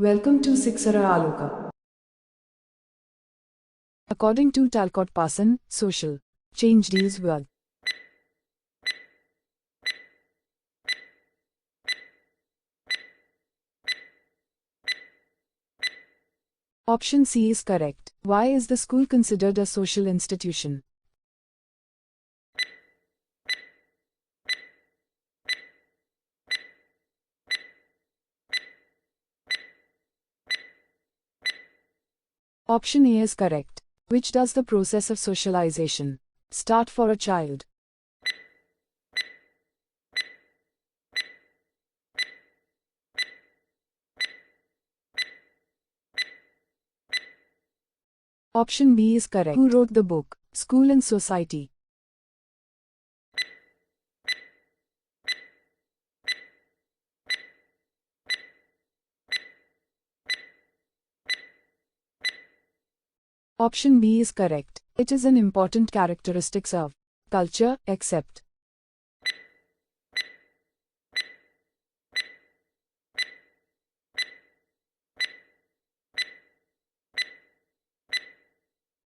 Welcome to Shikshara Aloka. According to Talcott Parson, social change deals with Option C is correct. Why is the school considered a social institution? Option A is correct. Which does the process of socialization start for a child? Option B is correct. Who wrote the book, School and Society? Option B is correct. It is an important characteristics of culture, except.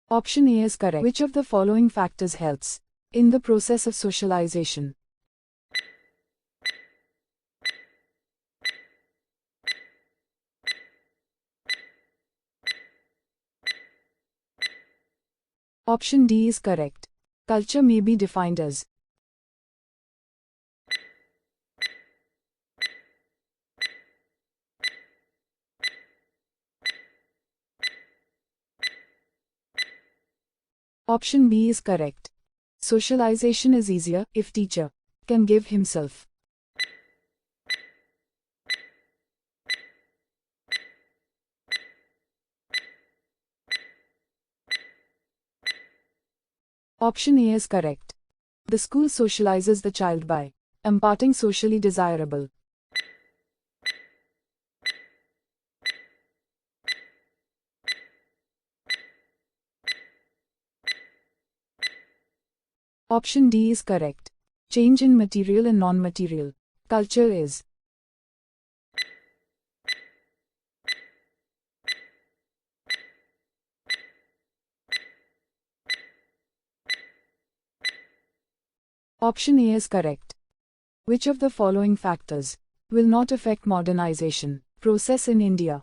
Option A is correct. Which of the following factors helps in the process of socialization? Option D is correct. Culture may be defined as Option B is correct. Socialization is easier if teacher can give himself. Option A is correct. The school socializes the child by imparting socially desirable. Option D is correct. Change in material and non-material culture is. Option A is correct. Which of the following factors will not affect modernization process in India?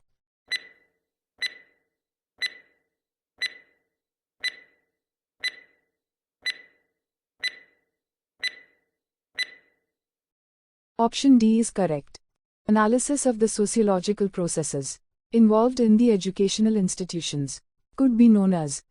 Option D is correct. Analysis of the sociological processes involved in the educational institutions could be known as.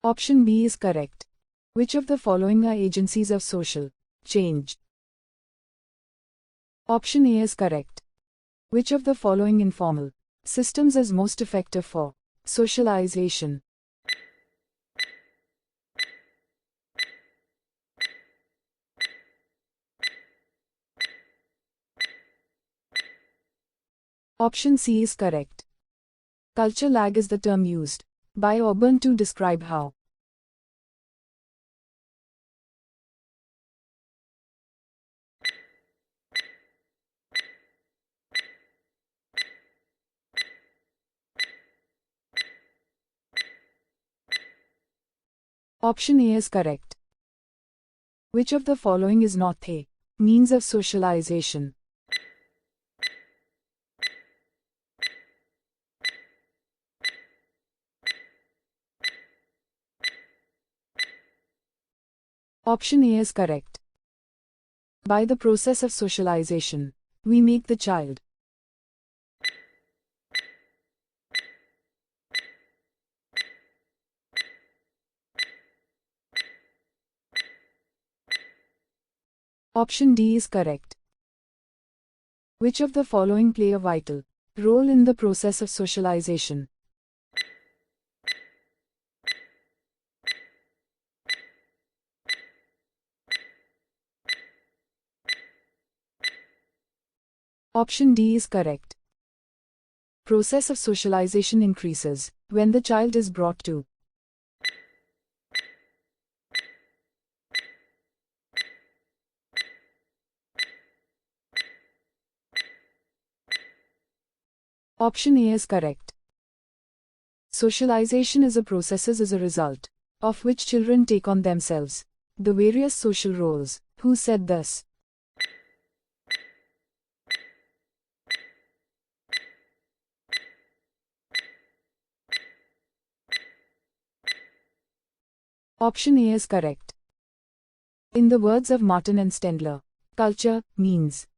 Option B is correct. Which of the following are agencies of social change? Option A is correct. Which of the following informal systems is most effective for socialization? Option C is correct. Culture lag is the term used by Auburn to describe how Option A is correct. Which of the following is not a means of socialization? Option A is correct. By the process of socialization, we make the child. Option D is correct. Which of the following play a vital role in the process of socialization? Option D is correct. Process of socialization increases when the child is brought to Option A is correct. Socialization is a process as a result of which children take on themselves the various social roles. Who said thus? Option A is correct. In the words of Martin and Stendler, culture means.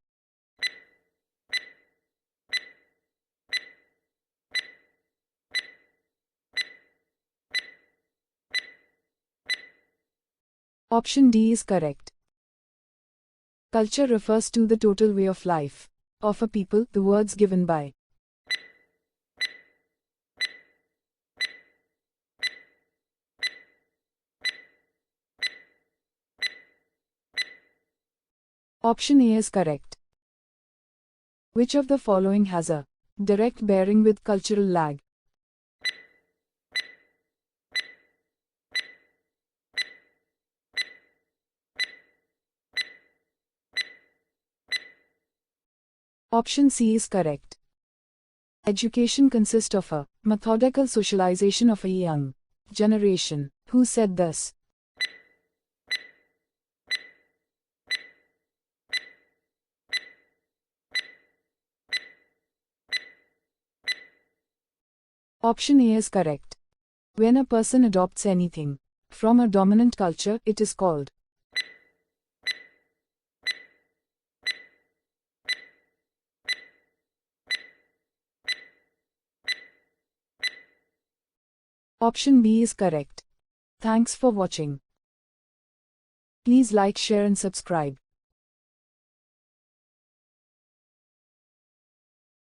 Option D is correct. Culture refers to the total way of life of a people, the words given by. Option A is correct. Which of the following has a direct bearing with cultural lag? Option C is correct. Education consists of a methodical socialization of a young generation. Who said thus? Option A is correct. When a person adopts anything from a dominant culture, it is called. Option B is correct. Thanks for watching. Please like, share and subscribe.